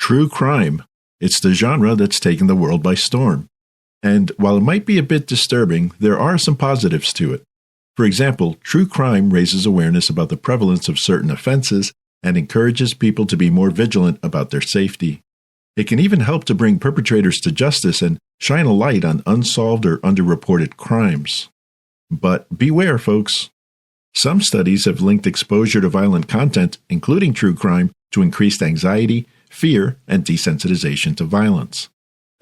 True crime. It's the genre that's taken the world by storm. And while it might be a bit disturbing, there are some positives to it. For example, true crime raises awareness about the prevalence of certain offenses and encourages people to be more vigilant about their safety. It can even help to bring perpetrators to justice and shine a light on unsolved or underreported crimes. But beware, folks. Some studies have linked exposure to violent content, including true crime, to increased anxiety, fear, and desensitization to violence.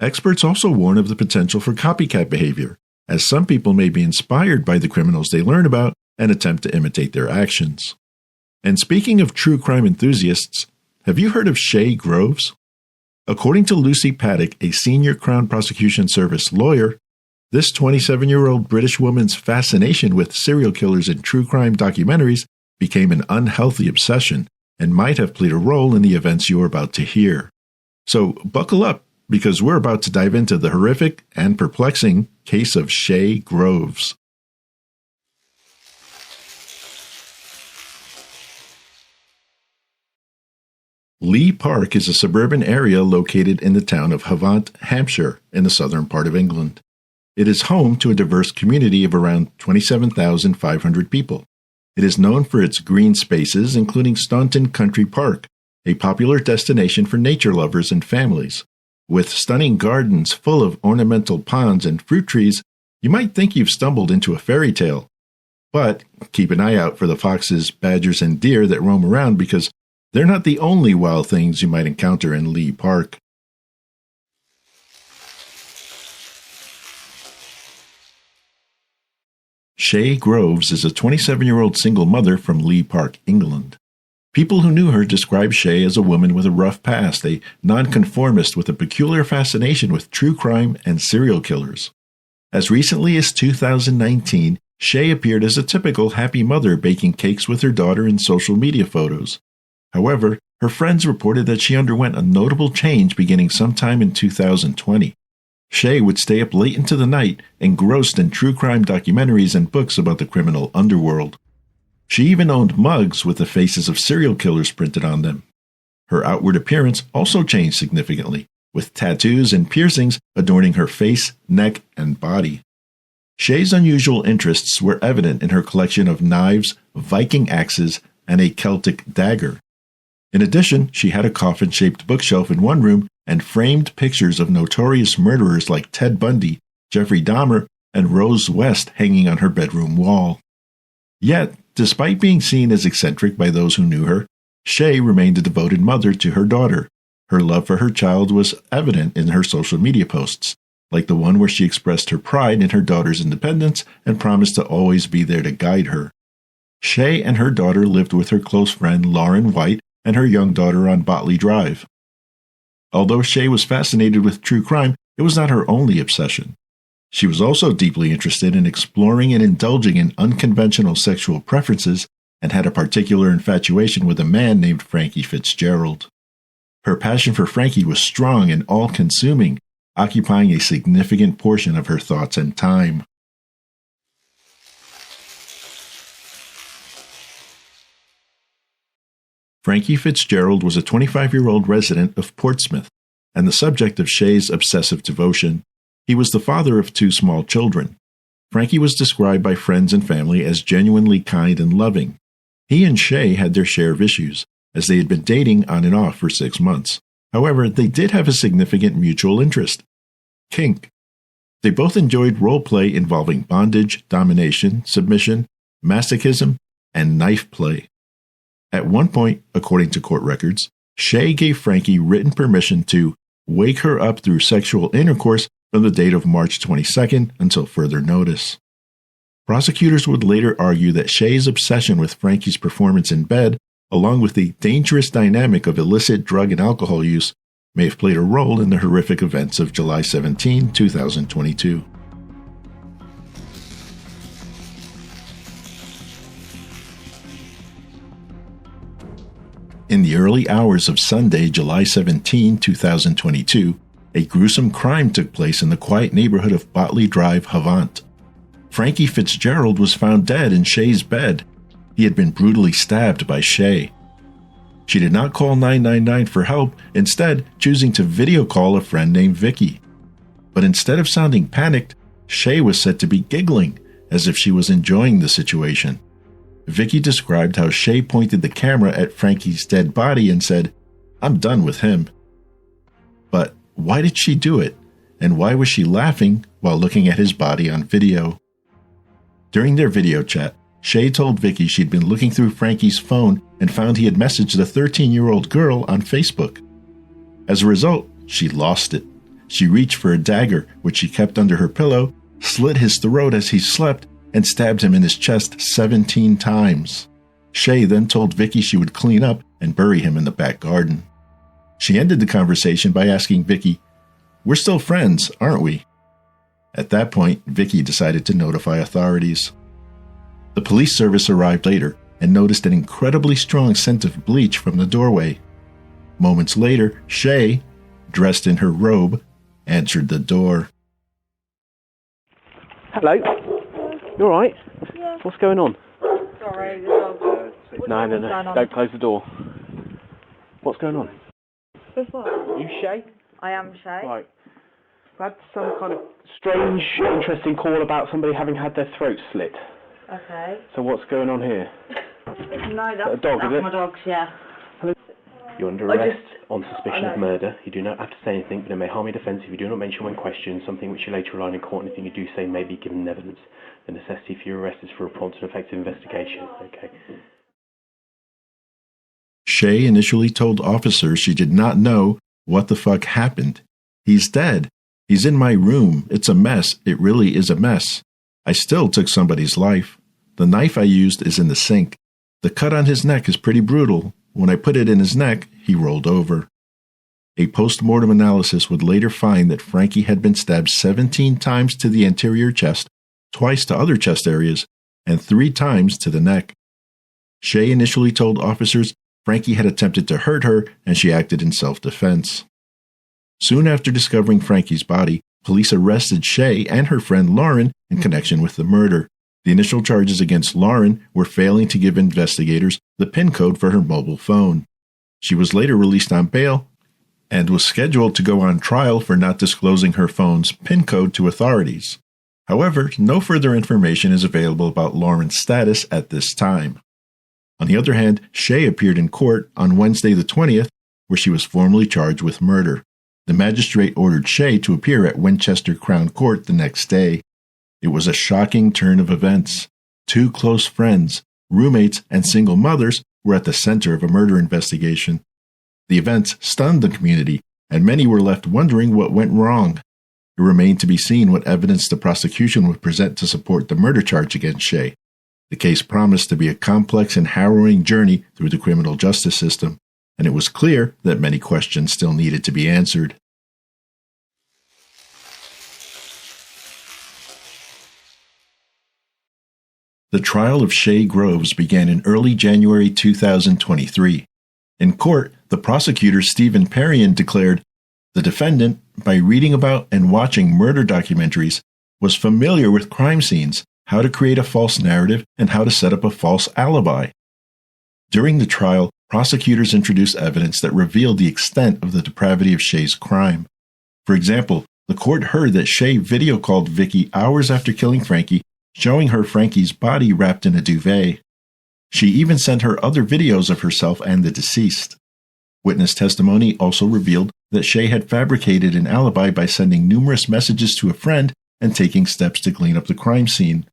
Experts also warn of the potential for copycat behavior, as some people may be inspired by the criminals they learn about and attempt to imitate their actions. And speaking of true crime enthusiasts, have you heard of Shay Groves? According to Lucy Paddock, a senior Crown Prosecution Service lawyer, this 27-year-old British woman's fascination with serial killers and true crime documentaries became an unhealthy obsession and might have played a role in the events you're about to hear. So buckle up, because we're about to dive into the horrific and perplexing case of Shay Groves. Lee Park is a suburban area located in the town of Havant, Hampshire, in the southern part of England. It is home to a diverse community of around 27,500 people. It is known for its green spaces, including Staunton Country Park, a popular destination for nature lovers and families. With stunning gardens full of ornamental ponds and fruit trees, you might think you've stumbled into a fairy tale. But keep an eye out for the foxes, badgers, and deer that roam around, because they're not the only wild things you might encounter in Lee Park. Shay Groves is a 27-year-old single mother from Lee Park, England. People who knew her describe Shay as a woman with a rough past, a nonconformist with a peculiar fascination with true crime and serial killers. As recently as 2019, Shay appeared as a typical happy mother baking cakes with her daughter in social media photos. However, her friends reported that she underwent a notable change beginning sometime in 2020. Shay would stay up late into the night, engrossed in true crime documentaries and books about the criminal underworld. She even owned mugs with the faces of serial killers printed on them. Her outward appearance also changed significantly, with tattoos and piercings adorning her face, neck, and body. Shay's unusual interests were evident in her collection of knives, Viking axes, and a Celtic dagger. In addition, she had a coffin-shaped bookshelf in one room and framed pictures of notorious murderers like Ted Bundy, Jeffrey Dahmer, and Rose West hanging on her bedroom wall. Yet, despite being seen as eccentric by those who knew her, Shay remained a devoted mother to her daughter. Her love for her child was evident in her social media posts, like the one where she expressed her pride in her daughter's independence and promised to always be there to guide her. Shay and her daughter lived with her close friend Lauren White and her young daughter on Botley Drive. Although Shay was fascinated with true crime, it was not her only obsession. She was also deeply interested in exploring and indulging in unconventional sexual preferences and had a particular infatuation with a man named Frankie Fitzgerald. Her passion for Frankie was strong and all-consuming, occupying a significant portion of her thoughts and time. Frankie Fitzgerald was a 25-year-old resident of Portsmouth and the subject of Shay's obsessive devotion. He was the father of 2 small children. Frankie was described by friends and family as genuinely kind and loving. He and Shay had their share of issues, as they had been dating on and off for 6 months. However, they did have a significant mutual interest: kink. They both enjoyed role play involving bondage, domination, submission, masochism, and knife play. At one point, according to court records, Shay gave Frankie written permission to wake her up through sexual intercourse from the date of March 22nd until further notice. Prosecutors would later argue that Shay's obsession with Frankie's performance in bed, along with the dangerous dynamic of illicit drug and alcohol use, may have played a role in the horrific events of July 17, 2022. In the early hours of Sunday, July 17, 2022, a gruesome crime took place in the quiet neighborhood of Botley Drive, Havant. Frankie Fitzgerald was found dead in Shay's bed. He had been brutally stabbed by Shay. She did not call 999 for help, instead choosing to video call a friend named Vicky. But instead of sounding panicked, Shay was said to be giggling, as if she was enjoying the situation. Vicky described how Shay pointed the camera at Frankie's dead body and said, "I'm done with him." But why did she do it? And why was she laughing while looking at his body on video? During their video chat, Shay told Vicky she'd been looking through Frankie's phone and found he had messaged the 13-year-old girl on Facebook. As a result, she lost it. She reached for a dagger, which she kept under her pillow, slit his throat as he slept, and stabbed him in his chest 17 times. Shay then told Vicky she would clean up and bury him in the back garden. She ended the conversation by asking Vicky, "We're still friends, aren't we?" At that point, Vicky decided to notify authorities. The police service arrived later and noticed an incredibly strong scent of bleach from the doorway. Moments later, Shay, dressed in her robe, answered the door. Hello? You alright? Yeah. What's going on? Sorry, the dog. No. Don't close the door. What's going on? What's what? You Shay? I am Shay. Right. I've had some kind of strange, interesting call about somebody having had their throat slit. Okay. So what's going on here? No, that's, a dog, that's is it? my dog's, yeah. You're under arrest on suspicion of murder. You do not have to say anything, but it may harm your defence if you do not mention when questioned something which you later rely on in court. Anything you do say may be given evidence. The necessity for your arrest is for a prompt and effective investigation. Okay. Shay initially told officers she did not know what the fuck happened. "He's dead. He's in my room. It's a mess. It really is a mess. I still took somebody's life. The knife I used is in the sink. The cut on his neck is pretty brutal. When I put it in his neck, he rolled over." A post-mortem analysis would later find that Frankie had been stabbed 17 times to the anterior chest, twice to other chest areas, and 3 times to the neck. Shay initially told officers Frankie had attempted to hurt her and she acted in self-defense. Soon after discovering Frankie's body, police arrested Shay and her friend Lauren in connection with the murder. The initial charges against Lauren were failing to give investigators the PIN code for her mobile phone. She was later released on bail and was scheduled to go on trial for not disclosing her phone's PIN code to authorities. However, no further information is available about Lauren's status at this time. On the other hand, Shay appeared in court on Wednesday the 20th, where she was formally charged with murder. The magistrate ordered Shay to appear at Winchester Crown Court the next day. It was a shocking turn of events. 2 close friends, roommates, and single mothers were at the center of a murder investigation. The events stunned the community, and many were left wondering what went wrong. It remained to be seen what evidence the prosecution would present to support the murder charge against Shay. The case promised to be a complex and harrowing journey through the criminal justice system, and it was clear that many questions still needed to be answered. The trial of Shay Groves began in early January 2023. In court, the prosecutor Stephen Perrion declared, "The defendant, by reading about and watching murder documentaries, was familiar with crime scenes, how to create a false narrative, and how to set up a false alibi." During the trial, prosecutors introduced evidence that revealed the extent of the depravity of Shay's crime. For example, the court heard that Shay video called Vicky hours after killing Frankie, showing her Frankie's body wrapped in a duvet. She even sent her other videos of herself and the deceased. Witness testimony also revealed that Shay had fabricated an alibi by sending numerous messages to a friend and taking steps to clean up the crime scene.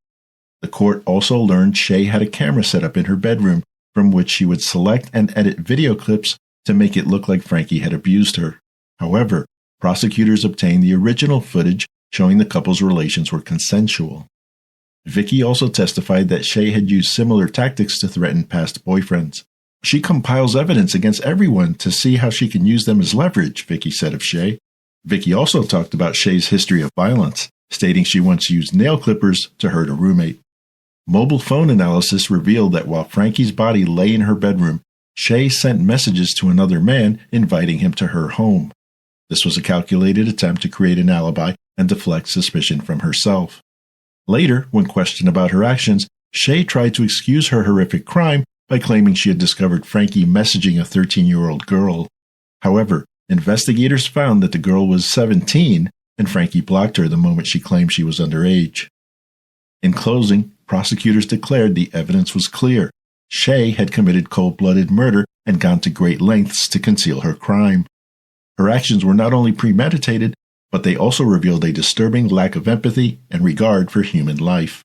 The court also learned Shay had a camera set up in her bedroom from which she would select and edit video clips to make it look like Frankie had abused her. However, prosecutors obtained the original footage showing the couple's relations were consensual. Vicky also testified that Shay had used similar tactics to threaten past boyfriends. "She compiles evidence against everyone to see how she can use them as leverage," Vicky said of Shay. Vicky also talked about Shay's history of violence, stating she once used nail clippers to hurt a roommate. Mobile phone analysis revealed that while Frankie's body lay in her bedroom, Shay sent messages to another man inviting him to her home. This was a calculated attempt to create an alibi and deflect suspicion from herself. Later, when questioned about her actions, Shay tried to excuse her horrific crime by claiming she had discovered Frankie messaging a 13-year-old girl. However, investigators found that the girl was 17, and Frankie blocked her the moment she claimed she was underage. In closing, prosecutors declared the evidence was clear. Shay had committed cold-blooded murder and gone to great lengths to conceal her crime. Her actions were not only premeditated, but they also revealed a disturbing lack of empathy and regard for human life.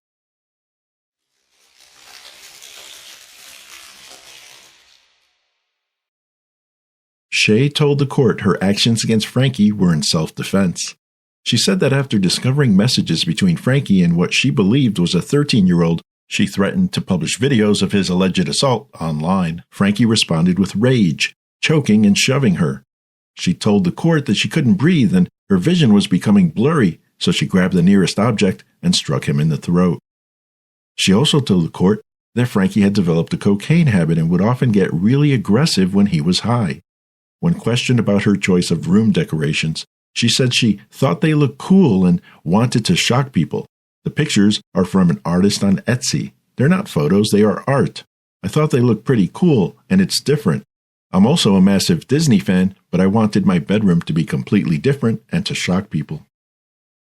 Shay told the court her actions against Frankie were in self-defense. She said that after discovering messages between Frankie and what she believed was a 13-year-old, she threatened to publish videos of his alleged assault online. Frankie responded with rage, choking and shoving her. She told the court that she couldn't breathe and her vision was becoming blurry, so she grabbed the nearest object and struck him in the throat. She also told the court that Frankie had developed a cocaine habit and would often get really aggressive when he was high. When questioned about her choice of room decorations, she said she thought they looked cool and wanted to shock people. The pictures are from an artist on Etsy. They're not photos, they are art. I thought they looked pretty cool, and it's different. I'm also a massive Disney fan, but I wanted my bedroom to be completely different and to shock people.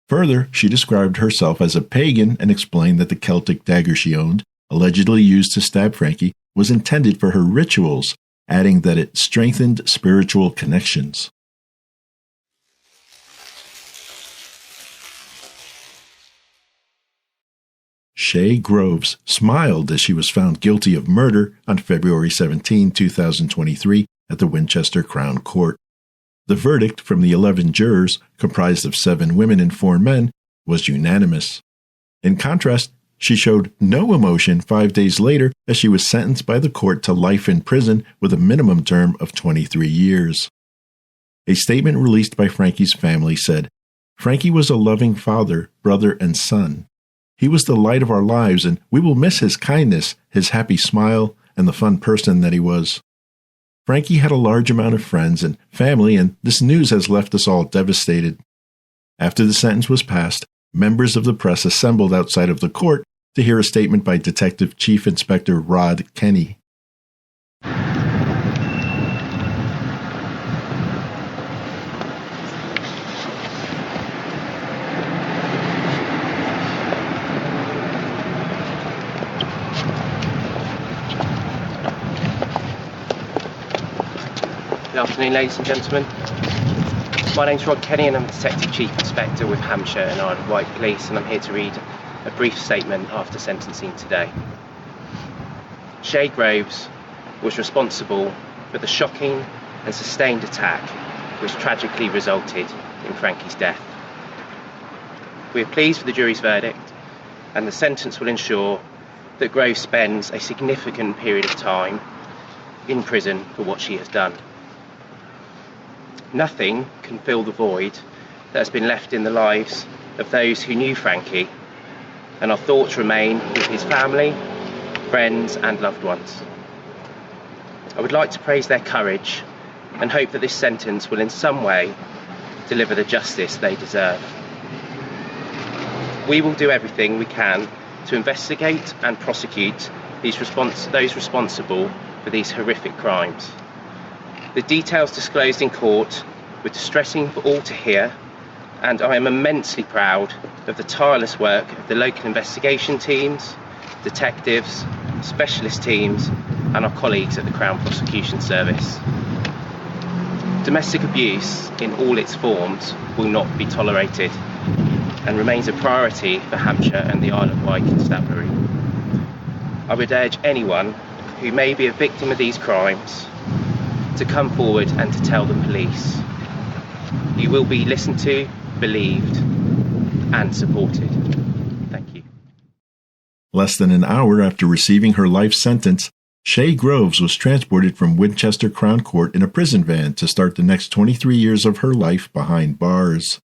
Further, she described herself as a pagan and explained that the Celtic dagger she owned, allegedly used to stab Frankie, was intended for her rituals, adding that it strengthened spiritual connections. Shay Groves smiled as she was found guilty of murder on February 17, 2023, at the Winchester Crown Court. The verdict from the 11 jurors, comprised of 7 women and 4 men, was unanimous. In contrast, she showed no emotion 5 days later as she was sentenced by the court to life in prison with a minimum term of 23 years. A statement released by Frankie's family said, "Frankie was a loving father, brother, and son. He was the light of our lives, and we will miss his kindness, his happy smile, and the fun person that he was. Frankie had a large amount of friends and family, and this news has left us all devastated." After the sentence was passed, members of the press assembled outside of the court to hear a statement by Detective Chief Inspector Rod Kenny. Good afternoon, ladies and gentlemen. My name's Rod Kenny and I'm Detective Chief Inspector with Hampshire and Isle of Wight Police, and I'm here to read a brief statement after sentencing today. Shay Groves was responsible for the shocking and sustained attack which tragically resulted in Frankie's death. We are pleased with the jury's verdict, and the sentence will ensure that Groves spends a significant period of time in prison for what she has done. Nothing can fill the void that has been left in the lives of those who knew Frankie, and our thoughts remain with his family, friends and loved ones. I would like to praise their courage and hope that this sentence will in some way deliver the justice they deserve. We will do everything we can to investigate and prosecute those responsible for these horrific crimes. The details disclosed in court were distressing for all to hear, and I am immensely proud of the tireless work of the local investigation teams, detectives, specialist teams, and our colleagues at the Crown Prosecution Service. Domestic abuse in all its forms will not be tolerated and remains a priority for Hampshire and the Isle of Wight Constabulary. I would urge anyone who may be a victim of these crimes to come forward and to tell the police. You will be listened to, believed, and supported. Thank you. Less than an hour after receiving her life sentence, Shay Groves was transported from Winchester Crown Court in a prison van to start the next 23 years of her life behind bars.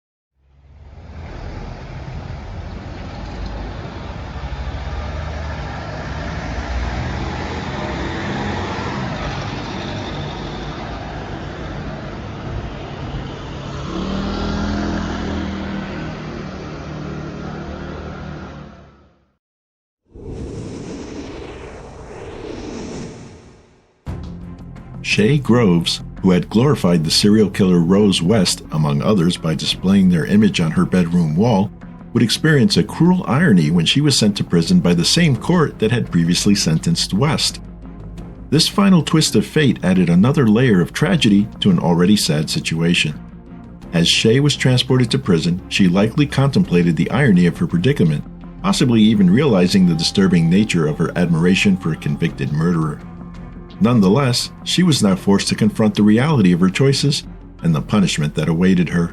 Shay Groves, who had glorified the serial killer Rose West, among others, by displaying their image on her bedroom wall, would experience a cruel irony when she was sent to prison by the same court that had previously sentenced West. This final twist of fate added another layer of tragedy to an already sad situation. As Shay was transported to prison, she likely contemplated the irony of her predicament, possibly even realizing the disturbing nature of her admiration for a convicted murderer. Nonetheless, she was now forced to confront the reality of her choices and the punishment that awaited her.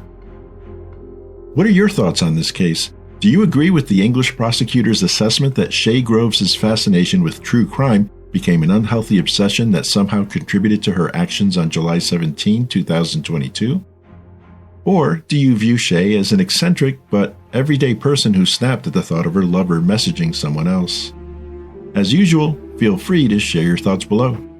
What are your thoughts on this case? Do you agree with the English prosecutor's assessment that Shay Groves' fascination with true crime became an unhealthy obsession that somehow contributed to her actions on July 17, 2022? Or do you view Shay as an eccentric but everyday person who snapped at the thought of her lover messaging someone else? As usual, feel free to share your thoughts below.